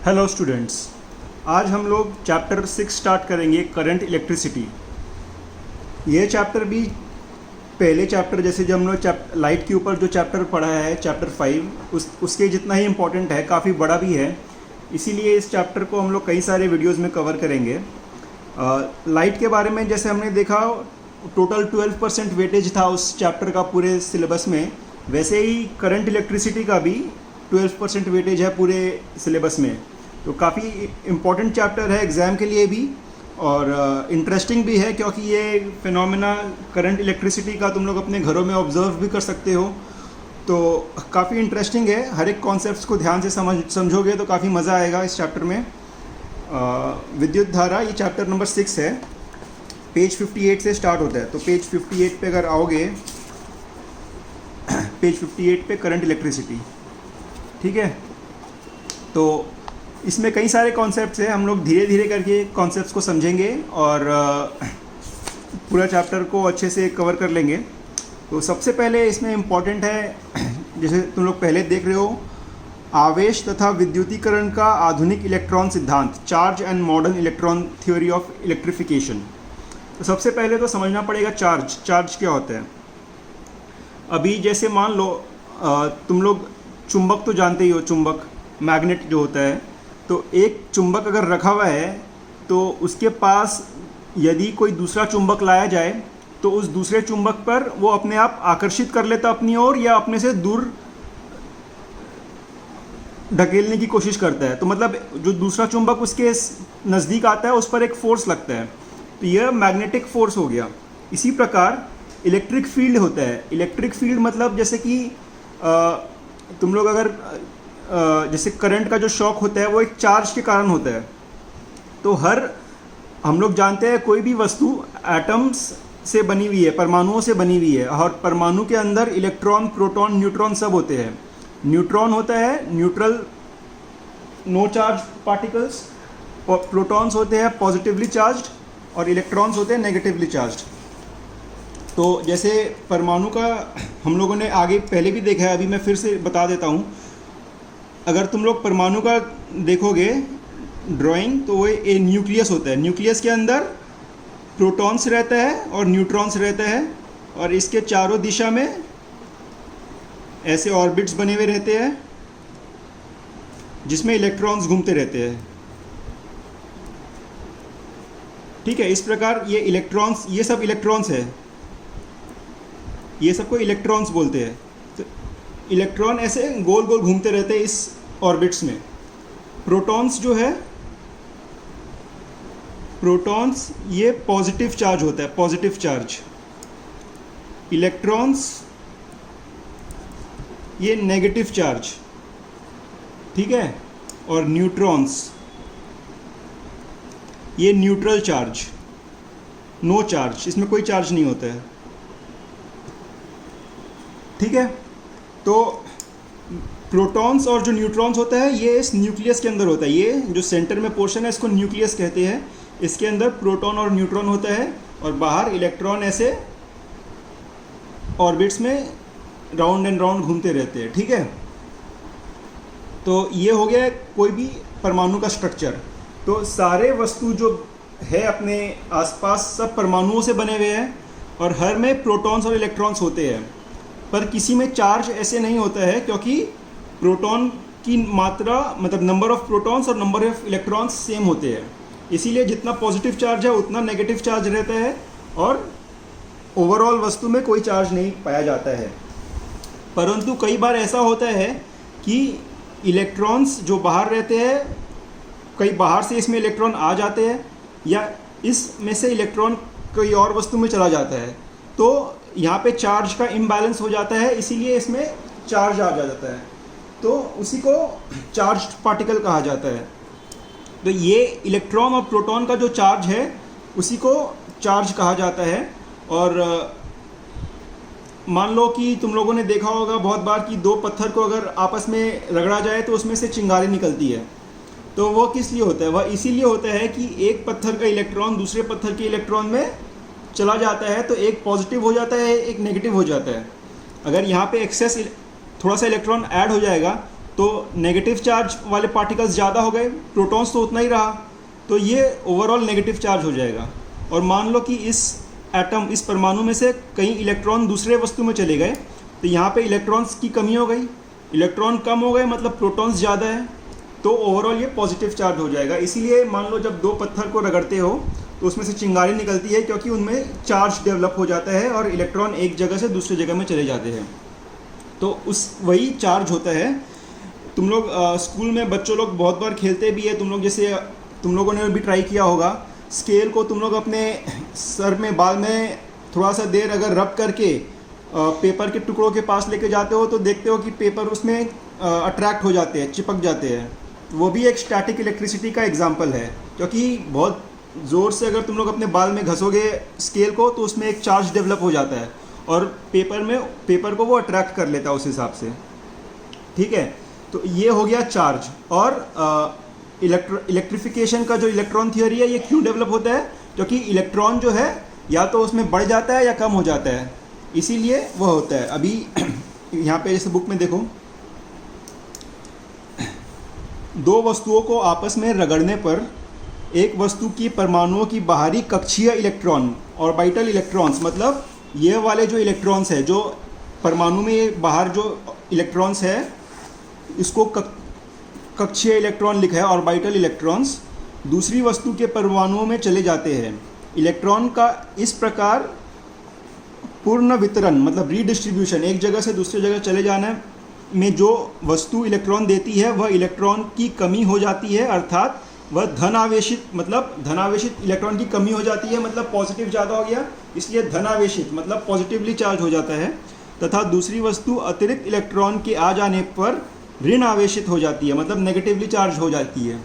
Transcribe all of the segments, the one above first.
Hello students, आज हम लोग चैप्टर 6 स्टार्ट करेंगे, करंट इलेक्ट्रिसिटी। ये चैप्टर भी पहले चैप्टर जैसे जब हम लोग लाइट के ऊपर जो चैप्टर पढ़ा है चैप्टर 5 उसके जितना ही इम्पोर्टेंट है, काफ़ी बड़ा भी है। इसीलिए इस चैप्टर को हम लोग कई सारे वीडियोस में कवर करेंगे। लाइट के बारे में जैसे हमने देखा, टोटल 12% वेटेज था उस चैप्टर का पूरे सिलेबस में, वैसे ही करंट इलेक्ट्रिसिटी का भी 12% वेटेज है पूरे सिलेबस में। तो काफ़ी इम्पोर्टेंट चैप्टर है एग्ज़ाम के लिए भी, और इंटरेस्टिंग भी है, क्योंकि ये फिनोमेना करंट इलेक्ट्रिसिटी का तुम लोग अपने घरों में ऑब्जर्व भी कर सकते हो। तो काफ़ी इंटरेस्टिंग है, हर एक कॉन्सेप्ट्स को ध्यान से समझोगे तो काफ़ी मज़ा आएगा इस चैप्टर में। विद्युत धारा, ये चैप्टर नंबर 6 है, पेज 58 से स्टार्ट होता है। तो पेज 58 पे अगर आओगे, पेज 58 पे करंट इलेक्ट्रिसिटी, ठीक है। तो इसमें कई सारे कॉन्सेप्ट्स हैं, हम लोग धीरे धीरे करके कॉन्सेप्ट्स को समझेंगे और पूरा चैप्टर को अच्छे से कवर कर लेंगे। तो सबसे पहले इसमें इम्पॉर्टेंट है, जैसे तुम लोग पहले देख रहे हो, आवेश तथा विद्युतीकरण का आधुनिक इलेक्ट्रॉन सिद्धांत, charge and modern electron theory of electrification. तो सबसे पहले तो समझना पड़ेगा चार्ज क्या होता है। अभी जैसे मान लो तुम लोग चुंबक तो जानते ही हो, चुंबक मैग्नेट जो होता है। तो एक चुंबक अगर रखा हुआ है तो उसके पास यदि कोई दूसरा चुंबक लाया जाए तो उस दूसरे चुंबक पर वो अपने आप आकर्षित कर लेता अपनी ओर, या अपने से दूर ढकेलने की कोशिश करता है। तो मतलब जो दूसरा चुंबक उसके नज़दीक आता है उस पर एक फोर्स लगता है, तो यह मैग्नेटिक फोर्स हो गया। इसी प्रकार इलेक्ट्रिक फील्ड होता है। इलेक्ट्रिक फील्ड मतलब जैसे कि तुम लोग अगर जैसे करंट का जो शॉक होता है वो एक चार्ज के कारण होता है। तो हम लोग जानते हैं कोई भी वस्तु एटम्स से बनी हुई है, परमाणुओं से बनी हुई है, और परमाणु के अंदर इलेक्ट्रॉन, प्रोटॉन, न्यूट्रॉन सब होते हैं। न्यूट्रॉन होता है neutral, no charge particles, protons होते हैं पॉजिटिवली चार्ज्ड, और इलेक्ट्रॉन्स होते हैं नेगेटिवली चार्ज्ड। तो जैसे परमाणु का हम लोगों ने आगे पहले भी देखा है, अभी मैं फिर से बता देता हूँ। अगर तुम लोग परमाणु का देखोगे ड्राइंग, तो वो ए न्यूक्लियस होता है। न्यूक्लियस के अंदर प्रोटॉन्स रहता है और न्यूट्रॉन्स रहता है, और इसके चारों दिशा में ऐसे ऑर्बिट्स बने हुए रहते हैं जिसमें इलेक्ट्रॉन्स घूमते रहते हैं, ठीक है। इस प्रकार ये इलेक्ट्रॉन्स, ये सब इलेक्ट्रॉन्स है, ये सबको इलेक्ट्रॉन्स बोलते हैं। तो इलेक्ट्रॉन ऐसे गोल गोल घूमते रहते हैं इस ऑर्बिट्स में। प्रोटॉन्स जो है, प्रोटॉन्स ये पॉजिटिव चार्ज होता है, पॉजिटिव चार्ज। इलेक्ट्रॉन्स ये नेगेटिव चार्ज, ठीक है। और न्यूट्रॉन्स ये न्यूट्रल चार्ज, नो चार्ज, इसमें कोई चार्ज नहीं होता है, ठीक है। तो प्रोटॉन्स और जो न्यूट्रॉन्स होता है ये इस न्यूक्लियस के अंदर होता है। ये जो सेंटर में पोर्शन है इसको न्यूक्लियस कहते हैं। इसके अंदर प्रोटॉन और न्यूट्रॉन होता है, और बाहर इलेक्ट्रॉन ऐसे ऑर्बिट्स में राउंड एंड राउंड घूमते रहते हैं, ठीक है। तो ये हो गया कोई भी परमाणु का स्ट्रक्चर। तो सारे वस्तु जो है अपने आसपास सब परमाणुओं से बने हुए हैं, और हर में प्रोटॉन्स और इलेक्ट्रॉन्स होते हैं। पर किसी में चार्ज ऐसे नहीं होता है, क्योंकि प्रोटॉन की मात्रा, मतलब नंबर ऑफ प्रोटॉन्स और नंबर ऑफ इलेक्ट्रॉन्स सेम होते हैं। इसीलिए जितना पॉजिटिव चार्ज है उतना नेगेटिव चार्ज रहता है, और ओवरऑल वस्तु में कोई चार्ज नहीं पाया जाता है। परंतु कई बार ऐसा होता है कि इलेक्ट्रॉन्स जो बाहर रहते हैं, कई बाहर से इसमें इलेक्ट्रॉन आ जाते हैं, या इसमें से इलेक्ट्रॉन कोई और वस्तु में चला जाता है। तो यहाँ पे चार्ज का इम्बैलेंस हो जाता है, इसीलिए इसमें चार्ज आ जाता है। तो उसी को चार्ज्ड पार्टिकल कहा जाता है। तो ये इलेक्ट्रॉन और प्रोटॉन का जो चार्ज है उसी को चार्ज कहा जाता है। और मान लो कि तुम लोगों ने देखा होगा बहुत बार कि दो पत्थर को अगर आपस में रगड़ा जाए तो उसमें से चिंगारी निकलती है। तो वो किस लिए होता है? वह इसीलिए होता है कि एक पत्थर का इलेक्ट्रॉन दूसरे पत्थर के इलेक्ट्रॉन में चला जाता है, तो एक पॉजिटिव हो जाता है, एक नेगेटिव हो जाता है। अगर यहाँ पे एक्सेस थोड़ा सा इलेक्ट्रॉन ऐड हो जाएगा तो नेगेटिव चार्ज वाले पार्टिकल्स ज़्यादा हो गए, प्रोटॉन्स तो उतना ही रहा, तो ये ओवरऑल नेगेटिव चार्ज हो जाएगा। और मान लो कि इस एटम, इस परमाणु में से कई इलेक्ट्रॉन दूसरे वस्तु में चले गए, तो यहाँ पे इलेक्ट्रॉन्स की कमी हो गई, इलेक्ट्रॉन कम हो गए मतलब प्रोटॉन्स ज़्यादा है, तो ओवरऑल ये पॉजिटिव चार्ज हो जाएगा। इसीलिए मान लो जब दो पत्थर को रगड़ते हो तो उसमें से चिंगारी निकलती है, क्योंकि उनमें चार्ज डेवलप हो जाता है और इलेक्ट्रॉन एक जगह से दूसरी जगह में चले जाते हैं, तो उस वही चार्ज होता है। तुम लोग स्कूल में बच्चों लोग बहुत बार खेलते भी है, तुम लोग जैसे तुम लोगों ने भी ट्राई किया होगा, स्केल को तुम लोग अपने सर में, बाल में थोड़ा सा देर अगर रब करके पेपर के टुकड़ों के पास लेके जाते हो तो देखते हो कि पेपर उसमें अट्रैक्ट हो जाते हैं, चिपक जाते हैं। वो भी एक स्टैटिक इलेक्ट्रिसिटी का एग्जांपल है, क्योंकि बहुत ज़ोर से अगर तुम लोग अपने बाल में घसोगे स्केल को तो उसमें एक चार्ज डेवलप हो जाता है और पेपर को वो अट्रैक्ट कर लेता है उस हिसाब से। ठीक है, तो ये हो गया चार्ज। और इलेक्ट्रिफिकेशन का जो इलेक्ट्रॉन थियोरी है, ये क्यों डेवलप होता है? क्योंकि इलेक्ट्रॉन जो है या तो उसमें बढ़ जाता है या कम हो जाता है, इसीलिए वो होता है। अभी यहाँ पे जैसे बुक में देखो, दो वस्तुओं को आपस में रगड़ने पर एक वस्तु की परमाणुओं की बाहरी कक्षीय इलेक्ट्रॉन, ऑर्बिटल इलेक्ट्रॉन्स, मतलब ये वाले जो इलेक्ट्रॉन्स है, जो परमाणु में बाहर जो इलेक्ट्रॉन्स है, इसको कक्षीय इलेक्ट्रॉन लिखा है, ऑर्बिटल इलेक्ट्रॉन्स, दूसरी वस्तु के परमाणुओं में चले जाते हैं। इलेक्ट्रॉन का इस प्रकार पूर्ण वितरण, मतलब रीडिस्ट्रीब्यूशन, एक जगह से दूसरी जगह चले जाने में जो वस्तु इलेक्ट्रॉन देती है वह इलेक्ट्रॉन की कमी हो जाती है, अर्थात वह धन आवेशित, मतलब धनावेशित इलेक्ट्रॉन की कमी हो जाती है, मतलब पॉजिटिव ज़्यादा हो गया, इसलिए धनावेशित मतलब पॉजिटिवली चार्ज हो जाता है, तथा दूसरी वस्तु अतिरिक्त इलेक्ट्रॉन के आ जाने पर ऋण आवेशित हो जाती है, मतलब नेगेटिवली चार्ज हो जाती है।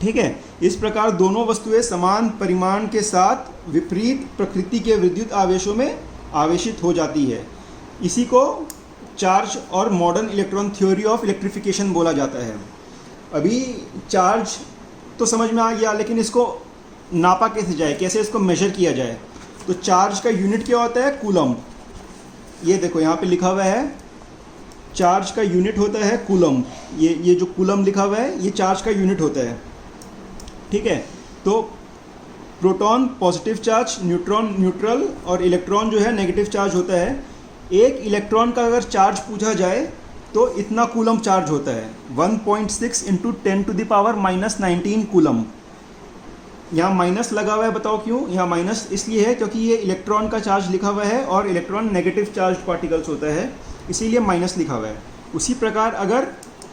ठीक है, इस प्रकार दोनों वस्तुएं समान परिमाण के साथ विपरीत प्रकृति के विद्युत आवेशों में आवेशित हो जाती है। इसी को चार्ज और modern electron theory of electrification बोला जाता है। अभी चार्ज तो समझ में आ गया, लेकिन इसको नापा कैसे जाए, कैसे इसको मेजर किया जाए? तो चार्ज का यूनिट क्या होता है? कूलम। ये देखो यहाँ पे लिखा हुआ है, चार्ज का यूनिट होता है कूलम। ये जो कूलम लिखा हुआ है, ये चार्ज का यूनिट होता है। ठीक है, तो proton positive charge, neutron neutral और इलेक्ट्रॉन जो है नेगेटिव चार्ज होता है। एक इलेक्ट्रॉन का अगर चार्ज पूछा जाए तो इतना कूलम चार्ज होता है, 1.6 इंटू 10⁻⁻19 कूलम। यहाँ माइनस लगा हुआ है, बताओ क्यों? यहाँ माइनस इसलिए है क्योंकि ये इलेक्ट्रॉन का चार्ज लिखा हुआ है और इलेक्ट्रॉन नेगेटिव चार्ज पार्टिकल्स होता है, इसीलिए माइनस लिखा हुआ है। उसी प्रकार अगर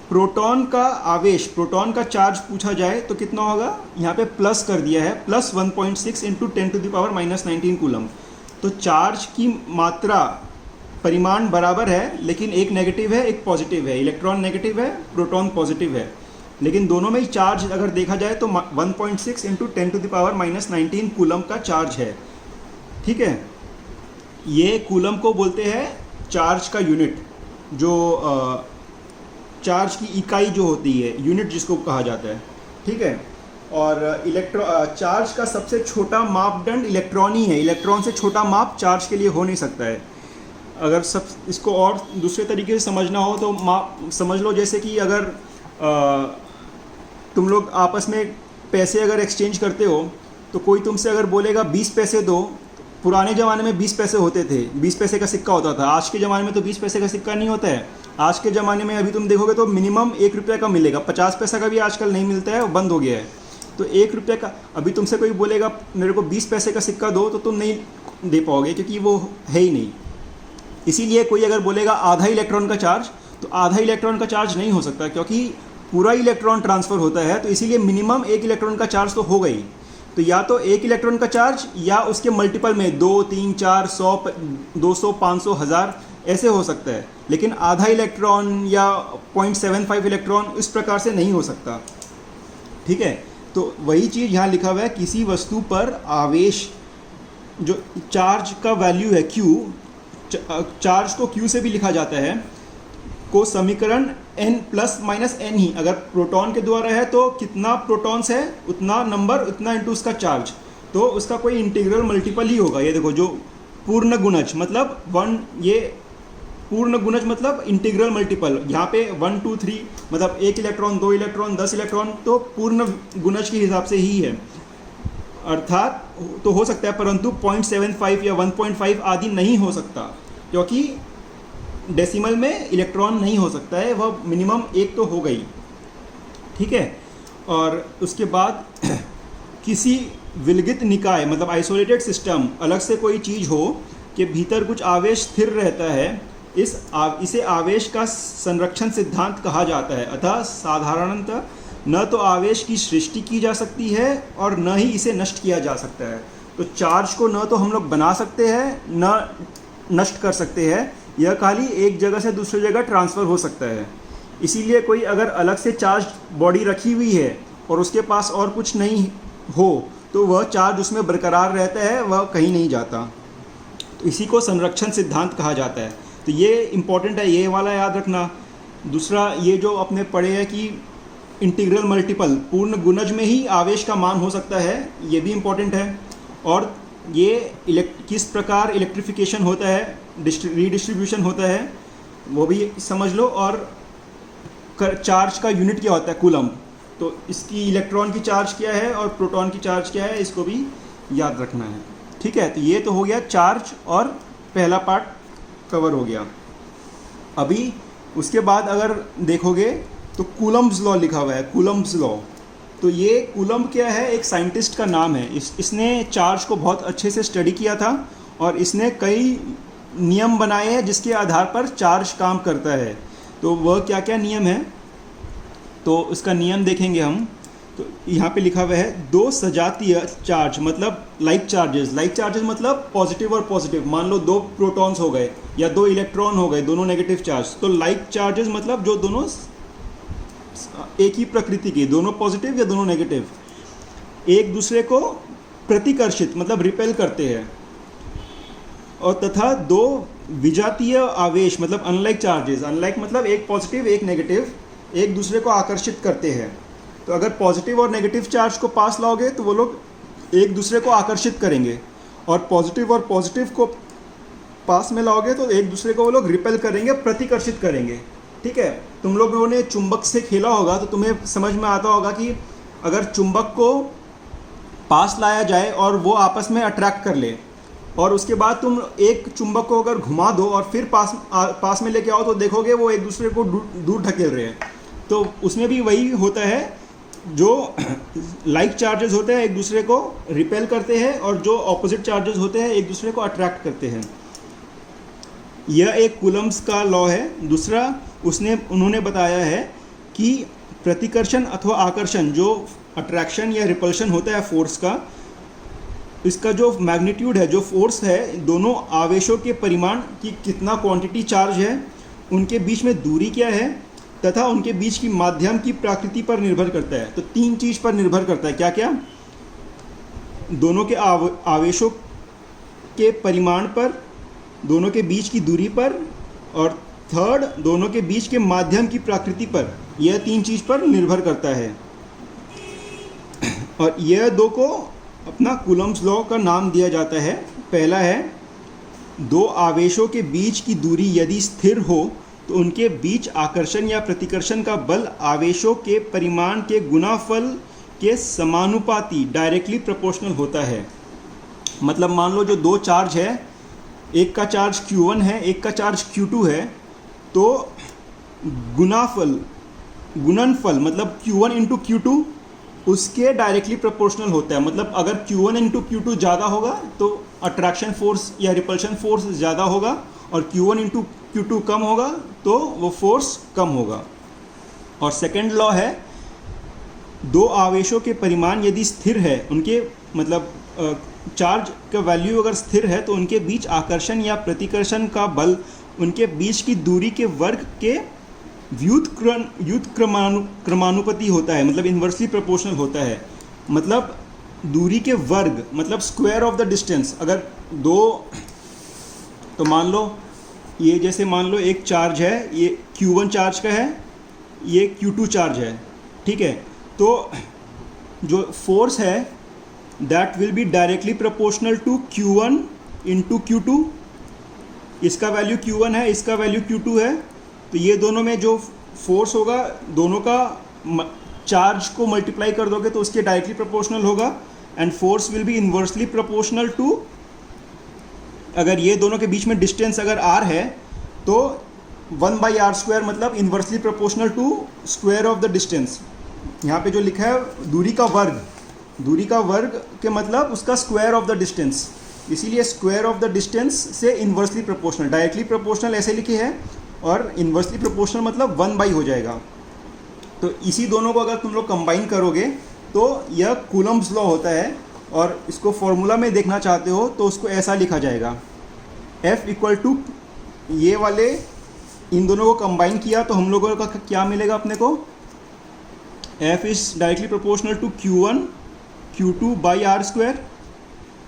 प्रोटॉन का आवेश, प्रोटॉन का चार्ज पूछा जाए तो कितना होगा? यहाँ पे प्लस कर दिया है, प्लस 1.6 इंटू 10⁻⁻19 कूलम। तो चार्ज की मात्रा, परिमाण बराबर है, लेकिन एक नेगेटिव है एक पॉजिटिव है। इलेक्ट्रॉन नेगेटिव है, प्रोटॉन पॉजिटिव है, लेकिन दोनों में ही चार्ज अगर देखा जाए तो 1.6 इंटू 10⁻⁻19 कूलम का चार्ज है। ठीक है, ये कूलम को बोलते हैं चार्ज का यूनिट, जो चार्ज की इकाई जो होती है, यूनिट जिसको कहा जाता है। ठीक है, और चार्ज का सबसे छोटा मापदंड इलेक्ट्रॉन ही है। इलेक्ट्रॉन से छोटा माप चार्ज के लिए हो नहीं सकता है। अगर सब इसको और दूसरे तरीके से समझना हो तो समझ लो, जैसे कि अगर तुम लोग आपस में पैसे अगर एक्सचेंज करते हो तो कोई तुमसे अगर बोलेगा 20 पैसे दो, पुराने ज़माने में 20 पैसे होते थे, 20 पैसे का सिक्का होता था। आज के ज़माने में तो 20 पैसे का सिक्का नहीं होता है। आज के ज़माने में अभी तुम देखोगे तो मिनिमम 1 रुपये का मिलेगा, 50 पैसा का भी आजकल नहीं मिलता है, बंद हो गया है। तो 1 रुपये का, अभी तुमसे कोई बोलेगा मेरे को 20 पैसे का सिक्का दो, तो तुम नहीं दे पाओगे, क्योंकि वो है ही नहीं। इसीलिए कोई अगर बोलेगा आधा इलेक्ट्रॉन का चार्ज, तो आधा इलेक्ट्रॉन का चार्ज नहीं हो सकता, क्योंकि पूरा इलेक्ट्रॉन ट्रांसफ़र होता है। तो इसीलिए मिनिमम 1 इलेक्ट्रॉन का चार्ज तो हो गई। तो या तो 1 इलेक्ट्रॉन का चार्ज या उसके मल्टीपल में 2, 3, 4, 100, 200, 500, 1000 ऐसे हो सकता है, लेकिन आधा इलेक्ट्रॉन या 0.75 इलेक्ट्रॉन इस प्रकार से नहीं हो सकता। ठीक है, तो वही चीज़ यहाँ लिखा हुआ है, किसी वस्तु पर आवेश, जो चार्ज का वैल्यू है Q, चार्ज को Q से भी लिखा जाता है, को समीकरण n प्लस माइनस n ही, अगर प्रोटॉन के द्वारा है तो कितना प्रोटॉन्स है उतना नंबर, उतना इंटू उसका चार्ज, तो उसका कोई इंटीग्रल मल्टीपल ही होगा। ये देखो, जो पूर्ण गुणज मतलब 1, ये पूर्ण गुणज मतलब इंटीग्रल मल्टीपल, यहाँ पे 1 2 3 मतलब 1 इलेक्ट्रॉन 2 इलेक्ट्रॉन 10 इलेक्ट्रॉन तो पूर्ण गुणज के हिसाब से ही है, अर्थात तो हो सकता है, परंतु 0.75 या 1.5 आदि नहीं हो सकता, क्योंकि डेसिमल में इलेक्ट्रॉन नहीं हो सकता है, वह मिनिमम एक तो हो गई, ठीक है। और उसके बाद किसी विलगित निकाय मतलब आइसोलेटेड सिस्टम, अलग से कोई चीज़ हो के भीतर कुछ आवेश स्थिर रहता है, इसे आवेश का संरक्षण सिद्धांत कहा जाता है। अतः साधारणतः न तो आवेश की सृष्टि की जा सकती है और न ही इसे नष्ट किया जा सकता है। तो चार्ज को न तो हम लोग बना सकते हैं न नष्ट कर सकते हैं, यह खाली एक जगह से दूसरी जगह ट्रांसफ़र हो सकता है। इसीलिए कोई अगर अलग से चार्ज बॉडी रखी हुई है और उसके पास और कुछ नहीं हो तो वह चार्ज उसमें बरकरार रहता है, वह कहीं नहीं जाता। तो इसी को संरक्षण सिद्धांत कहा जाता है। तो ये इम्पॉर्टेंट है, ये वाला याद रखना। दूसरा ये जो अपने पढ़े है कि इंटीग्रल मल्टीपल पूर्ण गुणज में ही आवेश का मान हो सकता है, ये भी इम्पॉर्टेंट है। और ये किस प्रकार इलेक्ट्रिफिकेशन होता है, रीडिस्ट्रीब्यूशन होता है, वो भी समझ लो। और चार्ज का यूनिट क्या होता है, कूलम्ब। तो इसकी इलेक्ट्रॉन की चार्ज क्या है और प्रोटॉन की चार्ज क्या है, इसको भी याद रखना है, ठीक है। तो ये तो हो गया चार्ज और पहला पार्ट कवर हो गया। अभी उसके बाद अगर देखोगे तो कूलम्ब्स लॉ लिखा हुआ है, कूलम्ब्स लॉ। तो ये कूलम्ब क्या है, एक साइंटिस्ट का नाम है। इसने चार्ज को बहुत अच्छे से स्टडी किया था और इसने कई नियम बनाए हैं जिसके आधार पर चार्ज काम करता है। तो वह क्या क्या नियम है, तो उसका नियम देखेंगे हम। तो यहाँ पे लिखा हुआ है दो सजातीय चार्ज मतलब लाइक चार्जेस मतलब पॉजिटिव और पॉजिटिव। मान लो दो प्रोटॉन्स हो गए या दो इलेक्ट्रॉन हो गए, दोनों नेगेटिव चार्ज। तो लाइक चार्जेस मतलब जो दोनों एक ही प्रकृति के, दोनों पॉजिटिव या दोनों नेगेटिव, एक दूसरे को प्रतिकर्षित मतलब रिपेल करते हैं। और तथा दो विजातीय आवेश मतलब अनलाइक चार्जेस, अनलाइक मतलब एक पॉजिटिव एक नेगेटिव, एक दूसरे को आकर्षित करते हैं। तो अगर पॉजिटिव और नेगेटिव चार्ज को पास लाओगे तो वो लोग एक दूसरे को आकर्षित करेंगे, और पॉजिटिव को पास में लाओगे तो एक दूसरे को वो लोग रिपेल करेंगे, प्रतिकर्षित करेंगे, ठीक है। तुम लोगों ने चुंबक से खेला होगा तो तुम्हें समझ में आता होगा कि अगर चुंबक को पास लाया जाए और वो आपस में अट्रैक्ट कर ले, और उसके बाद तुम एक चुंबक को अगर घुमा दो और फिर पास में लेके आओ तो देखोगे वो एक दूसरे को दूर ढकेल रहे हैं। तो उसमें भी वही होता है, जो लाइक चार्जेस होते हैं एक दूसरे को रिपेल करते हैं और जो ऑपोजिट चार्जेस होते हैं एक दूसरे को अट्रैक्ट करते हैं। यह एक कूलम्ब्स का लॉ है। दूसरा उन्होंने बताया है कि प्रतिकर्षण अथवा आकर्षण, जो अट्रैक्शन या रिपल्शन होता है फोर्स का, इसका जो मैग्नीट्यूड है, जो फोर्स है, दोनों आवेशों के परिमाण की कितना क्वांटिटी चार्ज है, उनके बीच में दूरी क्या है, तथा उनके बीच की माध्यम की प्रकृति पर निर्भर करता है। तो तीन चीज़ पर निर्भर करता है, क्या क्या, दोनों के आवेशों के परिमाण पर, दोनों के बीच की दूरी पर, और थर्ड दोनों के बीच के माध्यम की प्रकृति पर। यह तीन चीज़ पर निर्भर करता है। और यह दो को अपना कूलम्ब्स लॉ का नाम दिया जाता है। पहला है, दो आवेशों के बीच की दूरी यदि स्थिर हो तो उनके बीच आकर्षण या प्रतिकर्षण का बल आवेशों के परिमाण के गुणाफल के समानुपाती डायरेक्टली प्रोपोर्शनल होता है। मतलब मान लो जो दो चार्ज है, एक का चार्ज Q1 है, एक का चार्ज Q2 है, तो गुणनफल मतलब Q1 इंटू Q2 उसके डायरेक्टली प्रोपोर्शनल होता है। मतलब अगर Q1 इंटू Q2 ज़्यादा होगा तो अट्रैक्शन फोर्स या रिपल्शन फोर्स ज़्यादा होगा, और Q1 इंटू Q2 कम होगा तो वो फोर्स कम होगा। और सेकेंड लॉ है, दो आवेशों के परिमाण यदि स्थिर है, उनके मतलब चार्ज का वैल्यू अगर स्थिर है तो उनके बीच आकर्षण या प्रतिकर्षण का बल उनके बीच की दूरी के वर्ग के क्रमानुपाती होता है, मतलब इन्वर्सली प्रोपोर्शनल होता है। मतलब दूरी के वर्ग मतलब स्क्वायर ऑफ द डिस्टेंस। अगर दो, तो मान लो ये, जैसे मान लो एक चार्ज है, ये Q1 चार्ज का है, ये Q2 चार्ज है, ठीक है। तो जो फोर्स है that will be directly proportional to Q1 into Q2, इसका वैल्यू Q1 है, इसका वैल्यू Q2 है, तो ये दोनों में जो फोर्स होगा दोनों का चार्ज को मल्टीप्लाई कर दोगे तो उसके डायरेक्टली प्रोपोर्शनल होगा, and force will be inversely proportional to, अगर ये दोनों के बीच में डिस्टेंस अगर r है तो 1/r² मतलब inversely proportional to square of the distance. यहाँ पे जो लिखा है दूरी का वर्ग के मतलब उसका स्क्वायर ऑफ द डिस्टेंस, इसीलिए स्क्वायर ऑफ द डिस्टेंस से इन्वर्सली प्रोपोर्शनल, डायरेक्टली प्रोपोर्शनल ऐसे लिखे हैं और इन्वर्सली प्रोपोर्शनल मतलब 1/, हो जाएगा। तो इसी दोनों को अगर तुम लोग कंबाइन करोगे तो यह कूलम्ब्स लॉ होता है, और इसको फॉर्मूला में देखना चाहते हो तो उसको ऐसा लिखा जाएगा, F इक्वल टू ये वाले इन दोनों को कंबाइन किया तो हम लोगों का क्या मिलेगा अपने को, F is directly proportional to Q1 Q2/r²,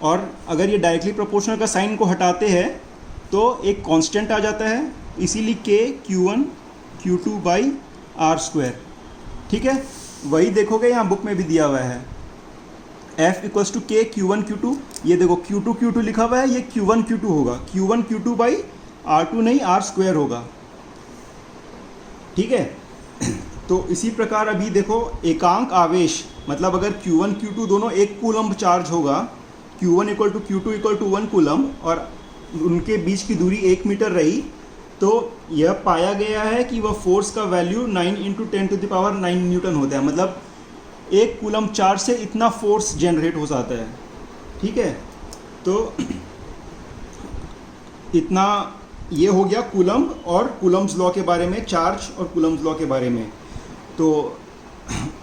और अगर ये डायरेक्टली प्रोपोर्शनल का साइन को हटाते हैं तो एक कांस्टेंट आ जाता है, इसीलिए K Q1 Q2/r²। ठीक है, वही देखोगे यहाँ बुक में भी दिया हुआ है, F equals to K Q1 Q2, ये देखो Q2 लिखा हुआ है, ये Q1 Q2 होगा, Q1 Q2/r2 नहीं r² होगा। ठीक है, तो इसी प्रकार अभी देखो एकांक आवेश मतलब अगर Q1 Q2 दोनों एक कूलम्ब चार्ज होगा, Q1 equal to Q2 equal to 1 coulomb, और उनके बीच की दूरी 1 मीटर रही, तो यह पाया गया है कि वह फोर्स का वैल्यू 9 × 10⁹ न्यूटन होता है, मतलब एक कूलम्ब चार्ज से इतना फोर्स जनरेट हो जाता है। ठीक है, तो इतना ये हो गया कूलम्ब और कूलम्ब्स लॉ के बारे में, चार्ज और कूलम्ब्स लॉ के बारे में। तो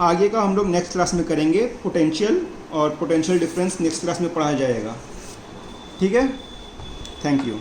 आगे का हम लोग नेक्स्ट क्लास में करेंगे, पोटेंशियल और पोटेंशियल डिफरेंस नेक्स्ट क्लास में पढ़ाया जाएगा। ठीक है, थैंक यू।